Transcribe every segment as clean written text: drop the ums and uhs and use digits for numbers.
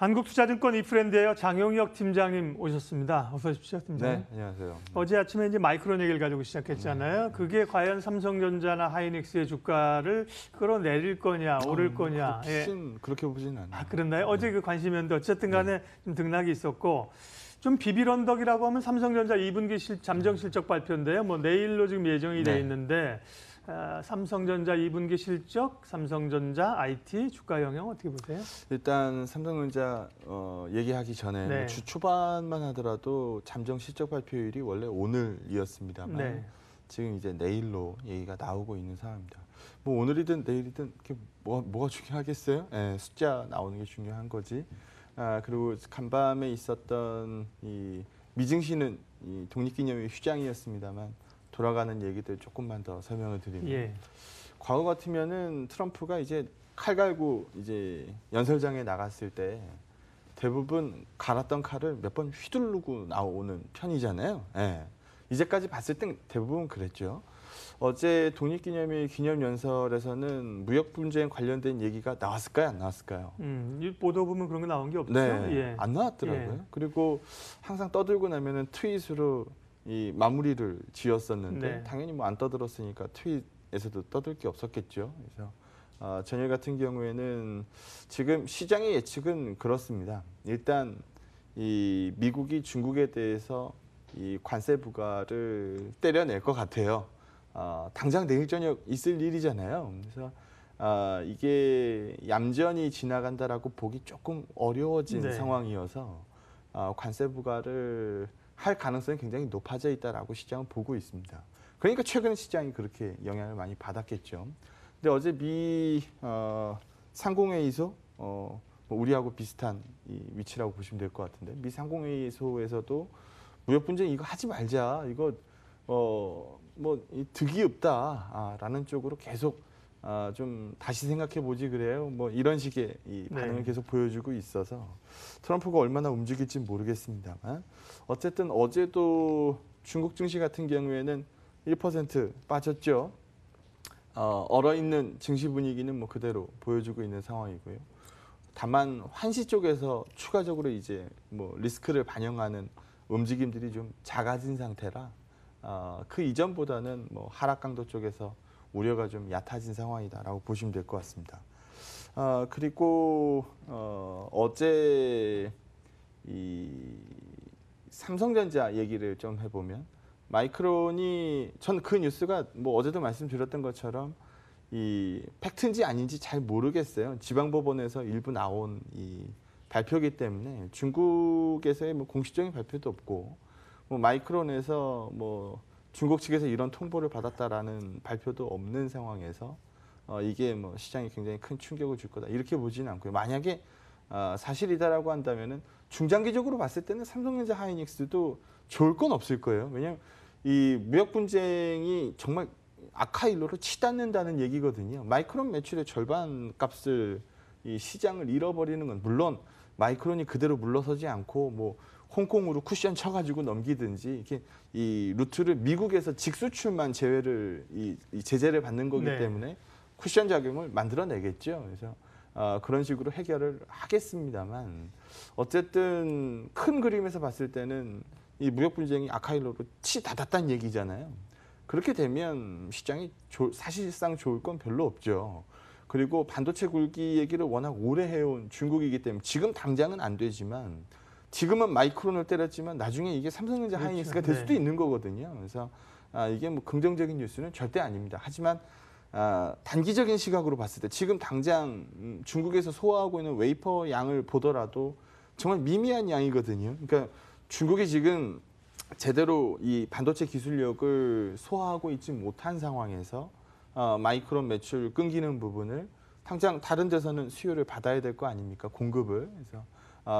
한국투자증권 이프랜드예요. 장용혁 팀장님 오셨습니다. 어서 오십시오, 팀장님. 네, 안녕하세요. 어제 아침에 이제 마이크론 얘기를 가지고 시작했잖아요. 그게 과연 삼성전자나 하이닉스의 주가를 끌어내릴 거냐, 오를 거냐. 훨씬 그렇게 보지는 않아요. 아, 그랬나요? 어제 그 관심이었는데 어쨌든 간에 좀 등락이 있었고 좀 비빌 언덕이라고 하면 삼성전자 2분기 잠정 실적 발표인데요. 뭐 내일로 지금 예정이 돼 있는데 삼성전자 2분기 실적, 삼성전자 IT 주가 영향 어떻게 보세요? 일단 삼성전자 얘기하기 전에 주 초반만 하더라도 잠정 실적 발표일이 원래 오늘이었습니다만 지금 이제 내일로 얘기가 나오고 있는 상황입니다. 뭐 오늘이든 내일이든 이렇게 뭐가 중요하겠어요? 숫자 나오는 게 중요한 거지. 그리고 간밤에 있었던 이 미증시는 이 독립기념일 휴장이었습니다만 돌아가는 얘기들 조금만 더 설명을 드리면 과거 같으면은 트럼프가 이제 칼 갈고 이제 연설장에 나갔을 때 대부분 갈았던 칼을 몇 번 휘두르고 나오는 편이잖아요. 이제까지 봤을 땐 대부분 그랬죠. 어제 독립기념일 기념연설에서는 무역 분쟁 관련된 얘기가 나왔을까요? 안 나왔을까요? 이 보도 보면 그런 거 나온 게 없죠. 안 나왔더라고요. 그리고 항상 떠들고 나면은 트윗으로 이 마무리를 지었었는데 당연히 뭐 안 떠들었으니까 트윗에서도 떠들 게 없었겠죠. 그래서 전일 같은 경우에는 지금 시장의 예측은 그렇습니다. 일단 이 미국이 중국에 대해서 이 관세 부과를 때려낼 것 같아요. 당장 내일 저녁 있을 일이잖아요. 그래서 이게 얌전히 지나간다라고 보기 조금 어려워진 상황이어서 관세 부과를 할 가능성이 굉장히 높아져 있다라고 시장은 보고 있습니다. 그러니까 최근 시장이 그렇게 영향을 많이 받았겠죠. 근데 어제 미 상공회의소 우리하고 비슷한 이 위치라고 보시면 될 것 같은데 미 상공회의소에서도 무역 분쟁 이거 하지 말자 이거 뭐 득이 없다라는 쪽으로 계속 좀 다시 생각해 보지 그래요. 뭐 이런 식의 이 반응을 계속 보여주고 있어서 트럼프가 얼마나 움직일지 모르겠습니다만 어쨌든 어제도 중국 증시 같은 경우에는 1% 빠졌죠. 얼어있는 증시 분위기는 뭐 그대로 보여주고 있는 상황이고요. 다만 환시 쪽에서 추가적으로 이제 뭐 리스크를 반영하는 움직임들이 좀 작아진 상태라 그 이전보다는 뭐 하락 강도 쪽에서 우려가 좀 얕아진 상황이다라고 보시면 될 것 같습니다. 그리고 어제 이 삼성전자 얘기를 좀 해보면 마이크론이 전 그 뉴스가 뭐 어제도 말씀드렸던 것처럼 이 팩트인지 아닌지 잘 모르겠어요. 지방법원에서 일부 나온 이 발표기 때문에 중국에서의 뭐 공식적인 발표도 없고 뭐 마이크론에서 뭐 중국 측에서 이런 통보를 받았다라는 발표도 없는 상황에서 이게 뭐 시장에 굉장히 큰 충격을 줄 거다 이렇게 보지는 않고요. 만약에 사실이다라고 한다면은 중장기적으로 봤을 때는 삼성전자 하이닉스도 좋을 건 없을 거예요. 왜냐하면 이 무역 분쟁이 정말 아카일로로 치닫는다는 얘기거든요. 마이크론 매출의 절반 값을 이 시장을 잃어버리는 건 물론 마이크론이 그대로 물러서지 않고 뭐 홍콩으로 쿠션 쳐가지고 넘기든지 이렇게 이 루트를 미국에서 직수출만 제외를 이 제재를 받는 거기 때문에 쿠션 작용을 만들어내겠죠. 그래서 그런 식으로 해결을 하겠습니다만 어쨌든 큰 그림에서 봤을 때는 이 무역 분쟁이 아카일로로 치닫았다는 얘기잖아요. 그렇게 되면 시장이 사실상 좋을 건 별로 없죠. 그리고 반도체 굴기 얘기를 워낙 오래 해온 중국이기 때문에 지금 당장은 안 되지만 지금은 마이크론을 때렸지만 나중에 이게 삼성전자 하이닉스가 될 수도 있는 거거든요. 그래서 이게 뭐 긍정적인 뉴스는 절대 아닙니다. 하지만 단기적인 시각으로 봤을 때 지금 당장 중국에서 소화하고 있는 웨이퍼 양을 보더라도 정말 미미한 양이거든요. 그러니까 중국이 지금 제대로 이 반도체 기술력을 소화하고 있지 못한 상황에서 마이크론 매출 끊기는 부분을 당장 다른 데서는 수요를 받아야 될 거 아닙니까? 공급을. 그래서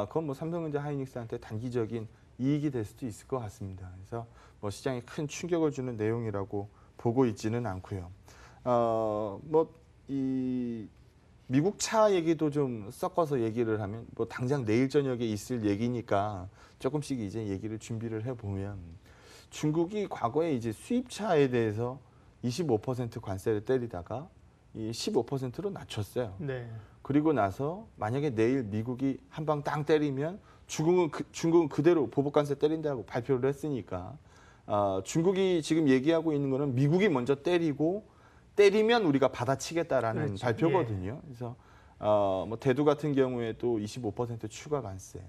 그건 뭐 삼성전자 하이닉스한테 단기적인 이익이 될 수도 있을 것 같습니다. 그래서 뭐 시장에 큰 충격을 주는 내용이라고 보고 있지는 않고요. 뭐 이 미국 차 얘기도 좀 섞어서 얘기를 하면 뭐 당장 내일 저녁에 있을 얘기니까 조금씩 이제 얘기를 준비를 해보면 중국이 과거에 이제 수입차에 대해서 25% 관세를 때리다가 이 15%로 낮췄어요. 그리고 나서 만약에 내일 미국이 한 방 땅 때리면 중국은 그대로 보복관세 때린다고 발표를 했으니까 중국이 지금 얘기하고 있는 거는 미국이 먼저 때리면 우리가 받아치겠다라는 그렇죠. 발표거든요. 그래서 뭐 대두 같은 경우에도 25% 추가 관세.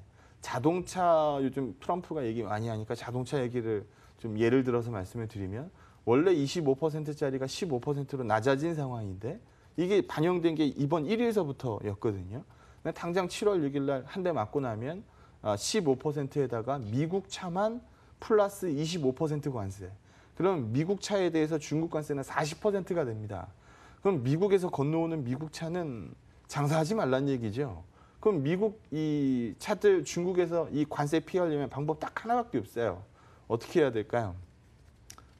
자동차 요즘 트럼프가 얘기 많이 하니까 자동차 얘기를 좀 예를 들어서 말씀을 드리면 원래 25%짜리가 15%로 낮아진 상황인데 이게 반영된 게 이번 1일서부터였거든요. 당장 7월 6일 날 한 대 맞고 나면 15%에다가 미국 차만 플러스 25% 관세. 그럼 미국 차에 대해서 중국 관세는 40%가 됩니다. 그럼 미국에서 건너오는 미국 차는 장사하지 말란 얘기죠. 그럼 미국 이 차들 중국에서 이 관세 피하려면 방법 딱 하나밖에 없어요. 어떻게 해야 될까요?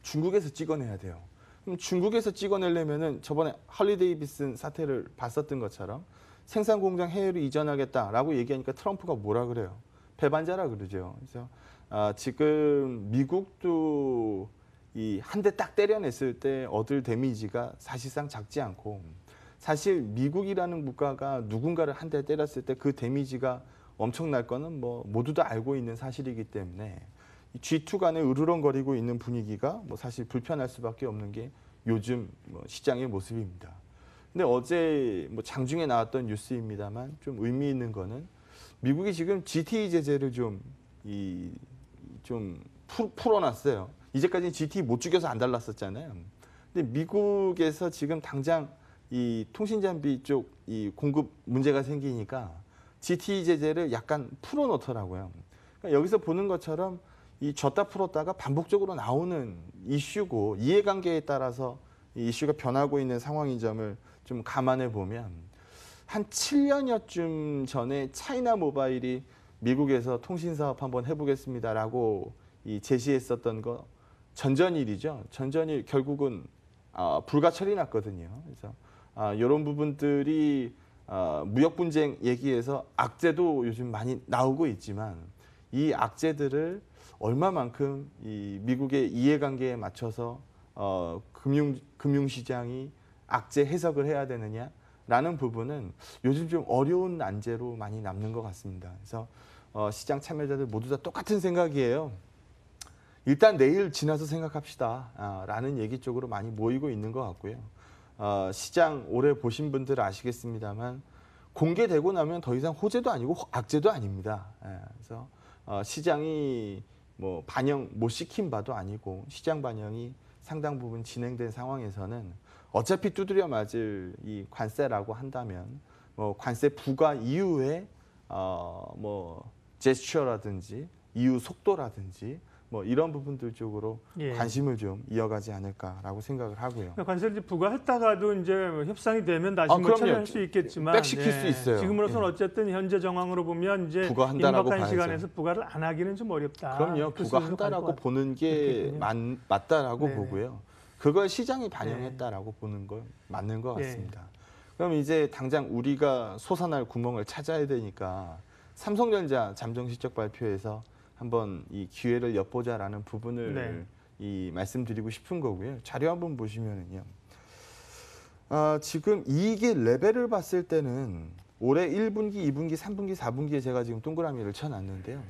중국에서 찍어내야 돼요. 그럼 중국에서 찍어내려면은 저번에 할리 데이비슨 사태를 봤었던 것처럼 생산 공장 해외로 이전하겠다라고 얘기하니까 트럼프가 뭐라 그래요? 배반자라 그러죠. 그래서 지금 미국도 이 한 대 딱 때려냈을 때 얻을 데미지가 사실상 작지 않고 사실 미국이라는 국가가 누군가를 한 대 때렸을 때 그 데미지가 엄청날 거는 뭐 모두 다 알고 있는 사실이기 때문에 G2 간에 으르렁거리고 있는 분위기가 뭐 사실 불편할 수밖에 없는 게 요즘 뭐 시장의 모습입니다. 근데 어제 뭐 장중에 나왔던 뉴스입니다만 좀 의미 있는 거는 미국이 지금 GT 제재를 좀 풀어놨어요. 이제까지는 GT 못 죽여서 안 달랐었잖아요. 근데 미국에서 지금 당장 이 통신장비 쪽 이 공급 문제가 생기니까 GT 제재를 약간 풀어놓더라고요. 그러니까 여기서 보는 것처럼 이 줬다 풀었다가 반복적으로 나오는 이슈고 이해관계에 따라서 이 이슈가 변하고 있는 상황인 점을 좀 감안해 보면 한 7년여쯤 전에 차이나 모바일이 미국에서 통신 사업 한번 해보겠습니다라고 이 제시했었던 거 전전일이죠. 전전일 결국은 불가처리 났거든요. 그래서 이런 부분들이 무역 분쟁 얘기에서 악재도 요즘 많이 나오고 있지만 이 악재들을 얼마만큼 이 미국의 이해관계에 맞춰서 금융시장이 악재 해석을 해야 되느냐라는 부분은 요즘 좀 어려운 난제로 많이 남는 것 같습니다. 그래서 시장 참여자들 모두 다 똑같은 생각이에요. 일단 내일 지나서 생각합시다 라는 얘기 쪽으로 많이 모이고 있는 것 같고요. 시장 오래 보신 분들 아시겠습니다만 공개되고 나면 더 이상 호재도 아니고 악재도 아닙니다. 그래서 시장이 뭐 반영 못 시킨 바도 아니고 시장 반영이 상당 부분 진행된 상황에서는 어차피 두드려 맞을 이 관세라고 한다면 뭐 관세 부과 이후에 뭐 제스처라든지 이후 속도라든지 뭐 이런 부분들 쪽으로 관심을 좀 이어가지 않을까라고 생각을 하고요. 관세를 부과했다가도 이제 협상이 되면 다시 뭐 참여할 수 있겠지만 백시킬 수 있어요. 지금으로서는 어쨌든 현재 정황으로 보면 이제 부과한다라고 임박한 봐야죠. 시간에서 부과를 안 하기는 좀 어렵다. 그럼요. 그 수준으로 부과한다라고 갈 것 보는 게 맞다라고 네네. 보고요. 그걸 시장이 반영했다라고 보는 건 맞는 것 같습니다. 그럼 이제 당장 우리가 솟아날 구멍을 찾아야 되니까 삼성전자 잠정실적 발표에서 한번 이 기회를 엿보자라는 부분을 이 말씀드리고 싶은 거고요. 자료 한번 보시면은요. 지금 이익의 레벨을 봤을 때는 올해 1분기, 2분기, 3분기, 4분기에 제가 지금 동그라미를 쳐놨는데요.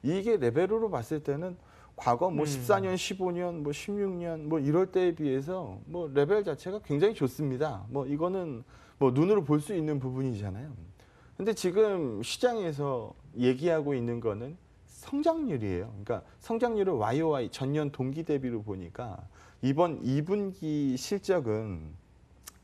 이익의 레벨으로 봤을 때는 과거 뭐 14년, 15년, 뭐 16년 뭐 이럴 때에 비해서 뭐 레벨 자체가 굉장히 좋습니다. 뭐 이거는 뭐 눈으로 볼 수 있는 부분이잖아요. 근데 지금 시장에서 얘기하고 있는 거는 성장률이에요. 그러니까 성장률을 YOY 전년 동기 대비로 보니까 이번 2분기 실적은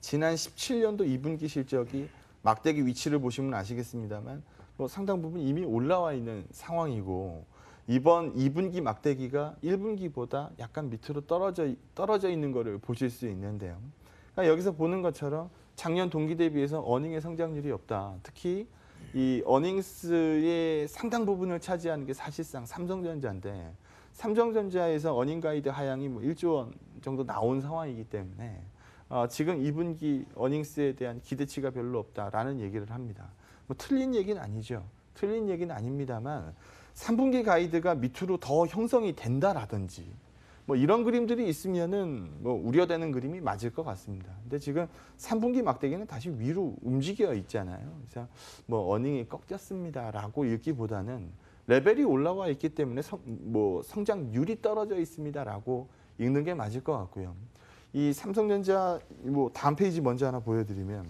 지난 17년도 2분기 실적이 막대기 위치를 보시면 아시겠습니다만 뭐 상당 부분 이미 올라와 있는 상황이고 이번 2분기 막대기가 1분기보다 약간 밑으로 떨어져 있는 거를 보실 수 있는데요. 그러니까 여기서 보는 것처럼 작년 동기 대비해서 어닝의 성장률이 없다. 특히 이 어닝스의 상당 부분을 차지하는 게 사실상 삼성전자인데 삼성전자에서 어닝 가이드 하향이 뭐 1조 원 정도 나온 상황이기 때문에 지금 2분기 어닝스에 대한 기대치가 별로 없다라는 얘기를 합니다. 뭐 틀린 얘기는 아니죠. 틀린 얘기는 아닙니다만 3분기 가이드가 밑으로 더 형성이 된다라든지 뭐 이런 그림들이 있으면은 뭐 우려되는 그림이 맞을 것 같습니다. 근데 지금 3분기 막대기는 다시 위로 움직여 있잖아요. 그래서 뭐 어닝이 꺾였습니다라고 읽기보다는 레벨이 올라와 있기 때문에 성장률이 떨어져 있습니다라고 읽는 게 맞을 것 같고요. 이 삼성전자 뭐 다음 페이지 먼저 하나 보여드리면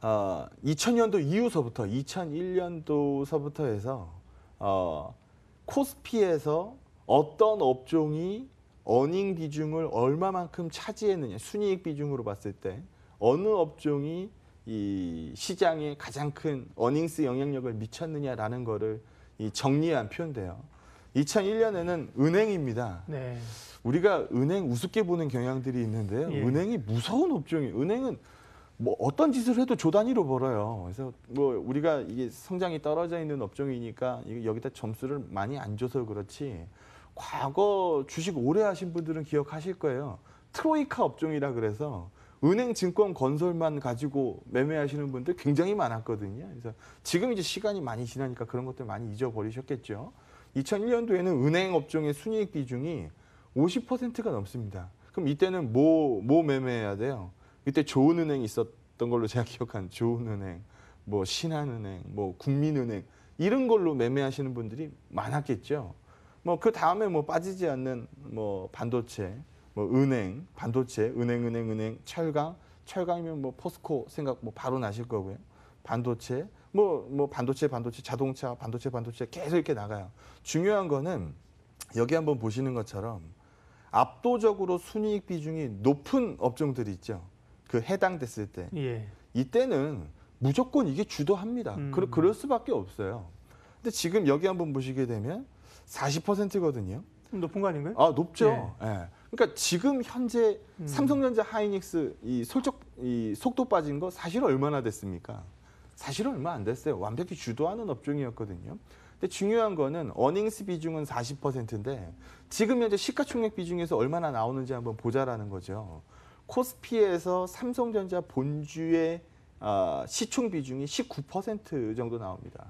2000년도 이후서부터 2001년도서부터 해서 코스피에서 어떤 업종이 어닝 비중을 얼마만큼 차지했느냐, 순이익 비중으로 봤을 때 어느 업종이 이 시장에 가장 큰 어닝스 영향력을 미쳤느냐라는 거를 이 정리한 표인데요. 2001년에는 은행입니다. 네. 우리가 은행 우습게 보는 경향들이 있는데요. 예. 은행이 무서운 업종이에요. 은행은 뭐 어떤 짓을 해도 조 단위로 벌어요. 그래서 뭐 우리가 이게 성장이 떨어져 있는 업종이니까 여기다 점수를 많이 안 줘서 그렇지. 과거 주식 오래 하신 분들은 기억하실 거예요. 트로이카 업종이라 그래서 은행, 증권, 건설만 가지고 매매하시는 분들 굉장히 많았거든요. 그래서 지금 이제 시간이 많이 지나니까 그런 것들 많이 잊어버리셨겠죠. 2001년도에는 은행 업종의 순이익 비중이 50%가 넘습니다. 그럼 이때는 뭐 매매해야 돼요? 이때 좋은 은행이 있었던 걸로 제가 기억한 좋은 은행, 뭐 신한은행, 뭐 국민은행 이런 걸로 매매하시는 분들이 많았겠죠. 뭐 그 다음에 뭐 빠지지 않는 뭐 반도체, 뭐 은행, 반도체, 은행, 철강이면 뭐 포스코 생각 뭐 바로 나실 거고요. 반도체, 뭐 반도체, 자동차, 반도체 계속 이렇게 나가요. 중요한 거는 여기 한번 보시는 것처럼 압도적으로 순이익 비중이 높은 업종들이 있죠. 그 해당됐을 때. 예. 이때는 무조건 이게 주도합니다. 그럴 수밖에 없어요. 근데 지금 여기 한번 보시게 되면 40%거든요. 높은 거 아닌가요? 아, 높죠. 예. 예. 그러니까 지금 현재 삼성전자 하이닉스 이 속도 빠진 거 사실 얼마나 됐습니까? 사실 얼마 안 됐어요. 완벽히 주도하는 업종이었거든요. 근데 중요한 거는 어닝스 비중은 40%인데 지금 현재 시가총액 비중에서 얼마나 나오는지 한번 보자라는 거죠. 코스피에서 삼성전자 본주의 시총 비중이 19% 정도 나옵니다.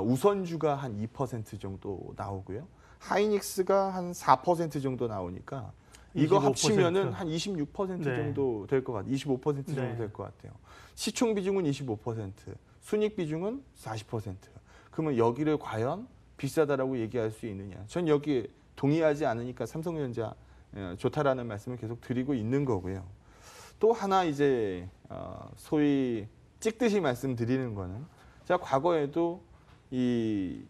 우선주가 한 2% 정도 나오고요. 하이닉스가 한 4% 정도 나오니까 이거 25%. 합치면은 한 26% 네. 정도 될 것 같아요. 25% 정도 네. 될 것 같아요. 시총 비중은 25%, 순익 비중은 40%. 그러면 여기를 과연 비싸다라고 얘기할 수 있느냐? 전 여기에 동의하지 않으니까 삼성전자 좋다라는 말씀을 계속 드리고 있는 거고요. 또 하나 이제 소위 찍듯이 말씀드리는 거는 제가 과거에도 이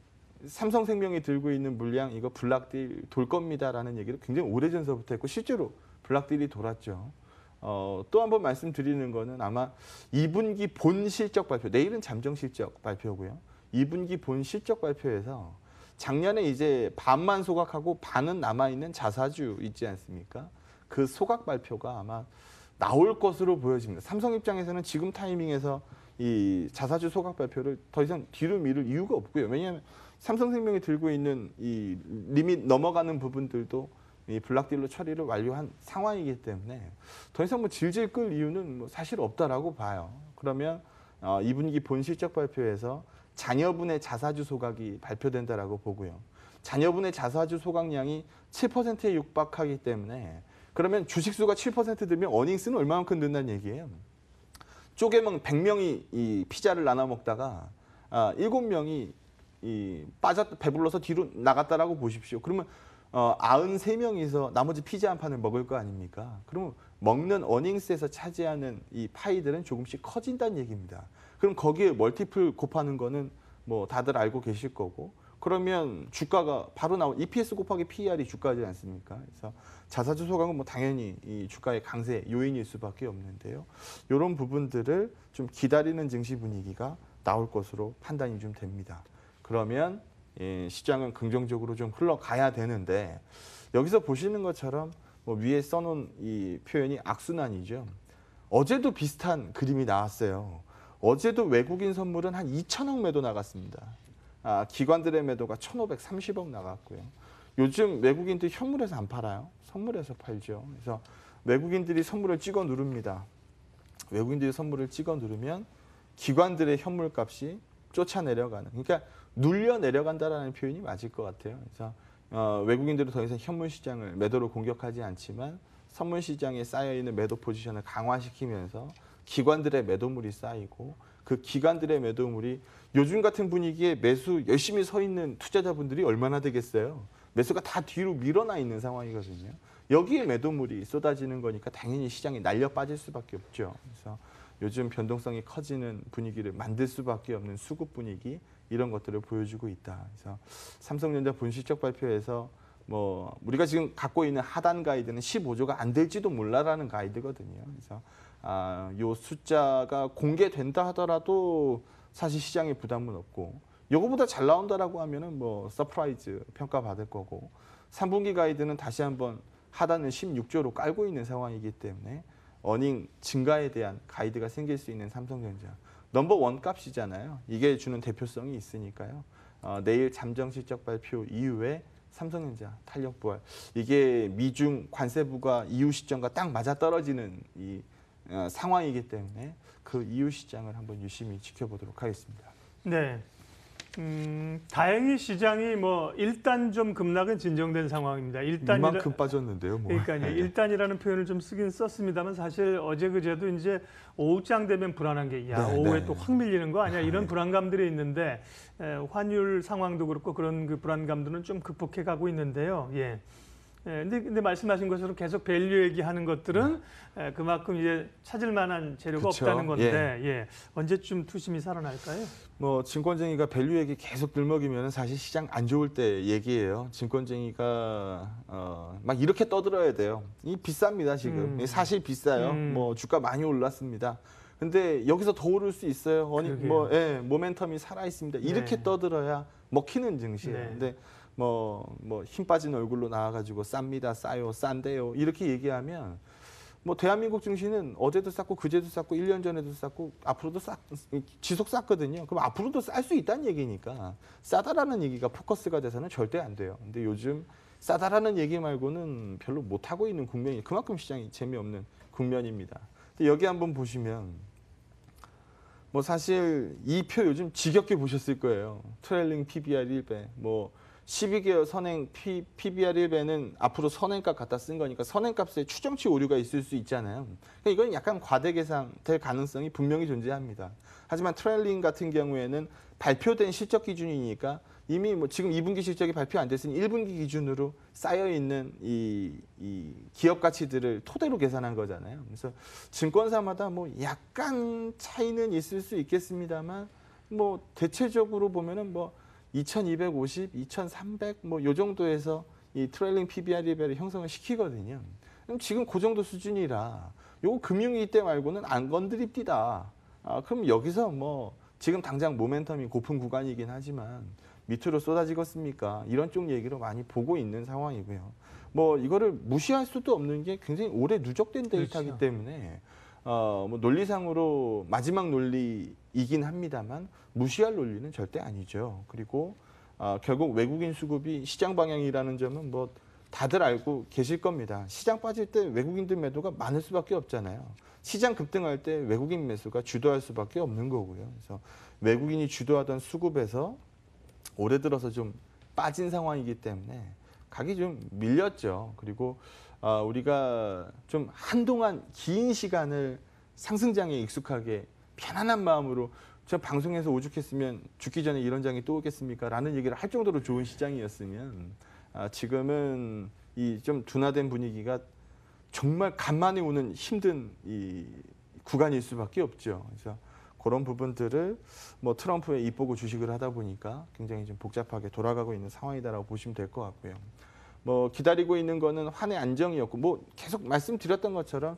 삼성생명이 들고 있는 물량 이거 블락딜 돌 겁니다라는 얘기를 굉장히 오래전서부터 했고 실제로 블락딜이 돌았죠. 또 한 번 말씀드리는 거는 아마 2분기 본 실적 발표, 내일은 잠정 실적 발표고요. 2분기 본 실적 발표에서 작년에 이제 반만 소각하고 반은 남아있는 자사주 있지 않습니까? 그 소각 발표가 아마 나올 것으로 보여집니다. 삼성 입장에서는 지금 타이밍에서 이 자사주 소각 발표를 더 이상 뒤로 미룰 이유가 없고요. 왜냐하면 삼성생명이 들고 있는 이 리밋 넘어가는 부분들도 이 블락딜로 처리를 완료한 상황이기 때문에 더 이상 뭐 질질 끌 이유는 뭐 사실 없다라고 봐요. 그러면 2분기 본 실적 발표에서 자녀분의 자사주 소각이 발표된다라고 보고요. 자녀분의 자사주 소각량이 7%에 육박하기 때문에 그러면 주식수가 7% 들면 어닝스는 얼마만큼 는다는 얘기예요. 쪼개면 100명이 이 피자를 나눠 먹다가 7명이 배불러서 뒤로 나갔다라고 보십시오. 그러면 93명이서 나머지 피자 한 판을 먹을 거 아닙니까? 그러면 먹는 어닝스에서 차지하는 이 파이들은 조금씩 커진다는 얘기입니다. 그럼 거기에 멀티플 곱하는 거는 뭐 다들 알고 계실 거고 그러면 주가가 바로 나온 EPS 곱하기 PER이 주가지 않습니까? 그래서 자사주 소각은 뭐 당연히 이 주가의 강세 요인일 수밖에 없는데요. 이런 부분들을 좀 기다리는 증시 분위기가 나올 것으로 판단이 좀 됩니다. 그러면 시장은 긍정적으로 좀 흘러가야 되는데 여기서 보시는 것처럼 뭐 위에 써놓은 이 표현이 악순환이죠. 어제도 비슷한 그림이 나왔어요. 어제도 외국인 선물은 한 2천억 매도 나갔습니다. 기관들의 매도가 1,530억 나갔고요. 요즘 외국인들이 현물에서 안 팔아요. 선물에서 팔죠. 그래서 외국인들이 선물을 찍어 누릅니다. 외국인들이 선물을 찍어 누르면 기관들의 현물값이 쫓아 내려가는. 그러니까 눌려 내려간다라는 표현이 맞을 것 같아요. 그래서 외국인들은 더 이상 현물 시장을 매도로 공격하지 않지만 선물 시장에 쌓여 있는 매도 포지션을 강화시키면서 기관들의 매도물이 쌓이고 그 기관들의 매도물이 요즘 같은 분위기에 매수 열심히 서 있는 투자자분들이 얼마나 되겠어요? 매수가 다 뒤로 밀어나 있는 상황이거든요. 여기에 매도물이 쏟아지는 거니까 당연히 시장이 날려 빠질 수밖에 없죠. 그래서 요즘 변동성이 커지는 분위기를 만들 수밖에 없는 수급 분위기 이런 것들을 보여주고 있다. 그래서 삼성전자 본실적 발표에서 뭐 우리가 지금 갖고 있는 하단 가이드는 15조가 안 될지도 몰라라는 가이드거든요. 그래서 요 숫자가 공개된다 하더라도 사실 시장에 부담은 없고 요거보다 잘 나온다라고 하면은 뭐 서프라이즈 평가 받을 거고 3분기 가이드는 다시 한번 하단은 16조로 깔고 있는 상황이기 때문에 어닝 증가에 대한 가이드가 생길 수 있는 삼성전자 넘버원 값이잖아요. 이게 주는 대표성이 있으니까요. 내일 잠정 실적 발표 이후에 삼성전자 탄력 부활 이게 미중 관세 부과 이후 시점과 딱 맞아 떨어지는 이 상황이기 때문에 그 이후 시장을 한번 유심히 지켜보도록 하겠습니다. 네. 다행히 시장이 뭐 일단 좀 급락은 진정된 상황입니다. 이만큼 빠졌는데요. 뭐. 그러니까요. 일단이라는 표현을 좀 쓰긴 썼습니다만 사실 어제 그제도 이제 오후장 되면 불안한 게 오후에 또 확 밀리는 거 아니야 이런 불안감들이 있는데 환율 상황도 그렇고 그런 그 불안감들은 좀 극복해 가고 있는데요. 예. 근데 말씀하신 것처럼 계속 밸류 얘기하는 것들은 그만큼 이제 찾을 만한 재료가 그쵸. 없다는 건데 예. 언제쯤 투심이 살아날까요? 뭐 증권쟁이가 밸류 얘기 계속 들먹이면 사실 시장 안 좋을 때 얘기예요. 증권쟁이가 막 이렇게 떠들어야 돼요. 이 비쌉니다 지금. 사실 비싸요. 뭐 주가 많이 올랐습니다. 근데 여기서 더 오를 수 있어요. 모멘텀이 살아 있습니다. 이렇게 떠들어야 먹히는 증시예요. 네. 근데 뭐 힘 빠진 얼굴로 나와가지고 쌉니다, 싸요, 싼데요 이렇게 얘기하면 뭐 대한민국 증시는 어제도 쌌고 그제도 쌌고 1년 전에도 쌌고 앞으로도 지속 쌌거든요. 그럼 앞으로도 쌀 수 있다는 얘기니까 싸다라는 얘기가 포커스가 돼서는 절대 안 돼요. 근데 요즘 싸다라는 얘기 말고는 별로 못 하고 있는 국면이 그만큼 시장이 재미없는 국면입니다. 근데 여기 한번 보시면 뭐 사실 이 표 요즘 지겹게 보셨을 거예요. 트레일링 PBR 1배 뭐 12개월 선행 PBR 1배는 앞으로 선행값 갖다 쓴 거니까 선행값에 추정치 오류가 있을 수 있잖아요. 그러니까 이건 약간 과대 계산될 가능성이 분명히 존재합니다. 하지만 트레일링 같은 경우에는 발표된 실적 기준이니까 이미 뭐 지금 2분기 실적이 발표 안 됐으니 1분기 기준으로 쌓여 있는 이 기업 가치들을 토대로 계산한 거잖아요. 그래서 증권사마다 뭐 약간 차이는 있을 수 있겠습니다만 뭐 대체적으로 보면은 뭐 2250, 2300 뭐 요 정도에서 이 트레일링 PBR 레벨을 형성을 시키거든요. 그럼 지금 그 정도 수준이라 요거 금융위 때 말고는 안 건드립디다. 그럼 여기서 뭐 지금 당장 모멘텀이 고픈 구간이긴 하지만 밑으로 쏟아지겠습니까? 이런 쪽 얘기로 많이 보고 있는 상황이고요. 뭐 이거를 무시할 수도 없는 게 굉장히 오래 누적된 데이터이기 그렇죠. 때문에 뭐 논리상으로 마지막 논리이긴 합니다만 무시할 논리는 절대 아니죠. 그리고 결국 외국인 수급이 시장 방향이라는 점은 뭐 다들 알고 계실 겁니다. 시장 빠질 때 외국인들 매도가 많을 수밖에 없잖아요. 시장 급등할 때 외국인 매수가 주도할 수밖에 없는 거고요. 그래서 외국인이 주도하던 수급에서 올해 들어서 좀 빠진 상황이기 때문에 각이 좀 밀렸죠. 그리고 우리가 좀 한동안 긴 시간을 상승장에 익숙하게 편안한 마음으로 저 방송에서 오죽했으면 죽기 전에 이런 장이 또 오겠습니까? 라는 얘기를 할 정도로 좋은 시장이었으면 지금은 이 좀 둔화된 분위기가 정말 간만에 오는 힘든 이 구간일 수밖에 없죠. 그래서 그런 부분들을 뭐 트럼프의 입 보고 주식을 하다 보니까 굉장히 좀 복잡하게 돌아가고 있는 상황이다라고 보시면 될 것 같고요. 뭐 기다리고 있는 거는 환의 안정이었고 뭐 계속 말씀드렸던 것처럼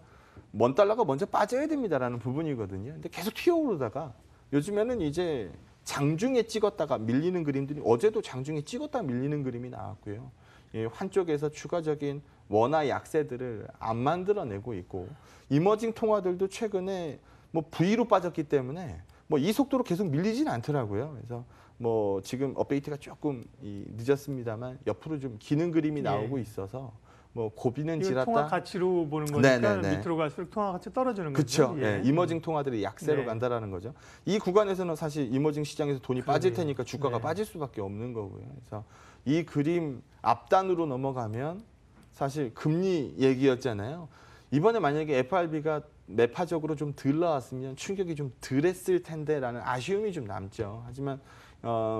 원 달러가 먼저 빠져야 됩니다라는 부분이거든요. 근데 계속 튀어오르다가 요즘에는 이제 장중에 찍었다가 밀리는 그림들이 어제도 장중에 찍었다가 밀리는 그림이 나왔고요. 예, 환 쪽에서 추가적인 원화 약세들을 안 만들어내고 있고 이머징 통화들도 최근에 뭐 V로 빠졌기 때문에 뭐 이 속도로 계속 밀리진 않더라고요. 그래서 뭐 지금 업데이트가 조금 늦었습니다만 옆으로 좀 기는 그림이 나오고 있어서 뭐 고비는 이건 지났다. 통화 가치로 보는 거니까 네네네. 밑으로 갈수록 통화 가치 떨어지는 그렇죠. 거죠. 예. 이머징 통화들이 약세로 네. 간다라는 거죠. 이 구간에서는 사실 이머징 시장에서 돈이 빠질 그러네요. 테니까 주가가 네. 빠질 수밖에 없는 거고요. 그래서 이 그림 앞단으로 넘어가면 사실 금리 얘기였잖아요. 이번에 만약에 FRB가 매파적으로 좀 덜 나왔으면 충격이 좀 덜했을 텐데라는 아쉬움이 좀 남죠. 하지만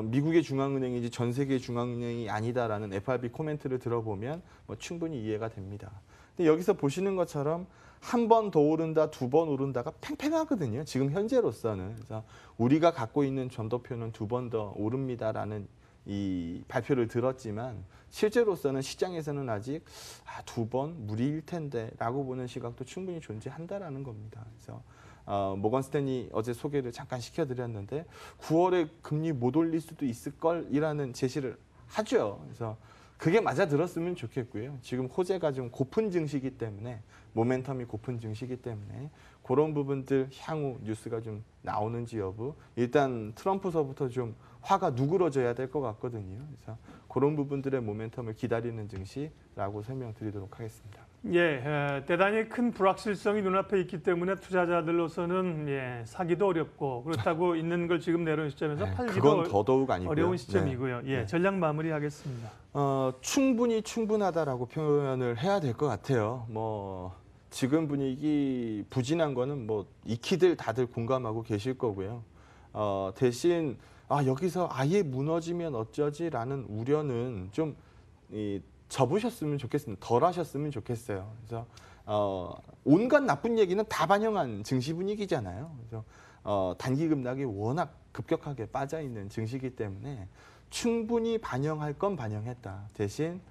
미국의 중앙은행이지 전 세계 중앙은행이 아니다라는 FRB 코멘트를 들어보면 뭐 충분히 이해가 됩니다. 근데 여기서 보시는 것처럼 한 번 더 오른다, 두 번 오른다가 팽팽하거든요. 지금 현재로서는. 그래서 우리가 갖고 있는 점도표는 두 번 더 오릅니다라는 이 발표를 들었지만 실제로서는 시장에서는 아직 두 번 무리일 텐데라고 보는 시각도 충분히 존재한다라는 겁니다. 그래서 모건 스탠리 어제 소개를 잠깐 시켜드렸는데 9월에 금리 못 올릴 수도 있을 걸이라는 제시를 하죠. 그래서 그게 맞아 들었으면 좋겠고요. 지금 호재가 좀 고픈 증시이기 때문에 모멘텀이 고픈 증시이기 때문에 그런 부분들 향후 뉴스가 좀 나오는지 여부 일단 트럼프서부터 좀 화가 누그러져야 될 것 같거든요. 그래서 그런 부분들의 모멘텀을 기다리는 증시라고 설명드리도록 하겠습니다. 예, 대단히 큰 불확실성이 눈앞에 있기 때문에 투자자들로서는 사기도 어렵고 그렇다고 있는 걸 지금 내놓은 시점에서 팔기도 그건 더더욱 아니고요. 어려운 시점이고요. 네. 전략 마무리하겠습니다. 충분히 충분하다라고 표현을 해야 될 것 같아요. 뭐 지금 분위기 부진한 거는 뭐 익히들 다들 공감하고 계실 거고요. 대신 여기서 아예 무너지면 어쩌지라는 우려는 좀 접으셨으면 좋겠습니다. 덜 하셨으면 좋겠어요. 그래서 온갖 나쁜 얘기는 다 반영한 증시 분위기잖아요. 그래서 단기 급락이 워낙 급격하게 빠져 있는 증시이기 때문에 충분히 반영할 건 반영했다. 대신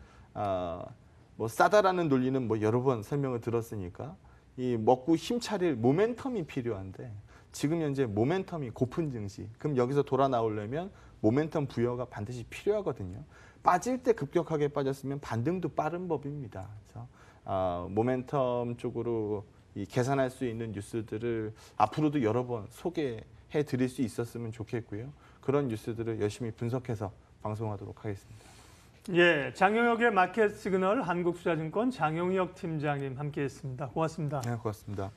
뭐 싸다라는 논리는 뭐 여러 번 설명을 들었으니까 이 먹고 힘 차릴 모멘텀이 필요한데 지금 현재 모멘텀이 고픈 증시. 그럼 여기서 돌아 나오려면 모멘텀 부여가 반드시 필요하거든요. 빠질 때 급격하게 빠졌으면 반등도 빠른 법입니다. 그래서 모멘텀 쪽으로 계산할 수 있는 뉴스들을 앞으로도 여러 번 소개해 드릴 수 있었으면 좋겠고요. 그런 뉴스들을 열심히 분석해서 방송하도록 하겠습니다. 장영혁의 마켓 시그널 한국투자증권 장영혁 팀장님 함께했습니다. 고맙습니다. 네, 고맙습니다.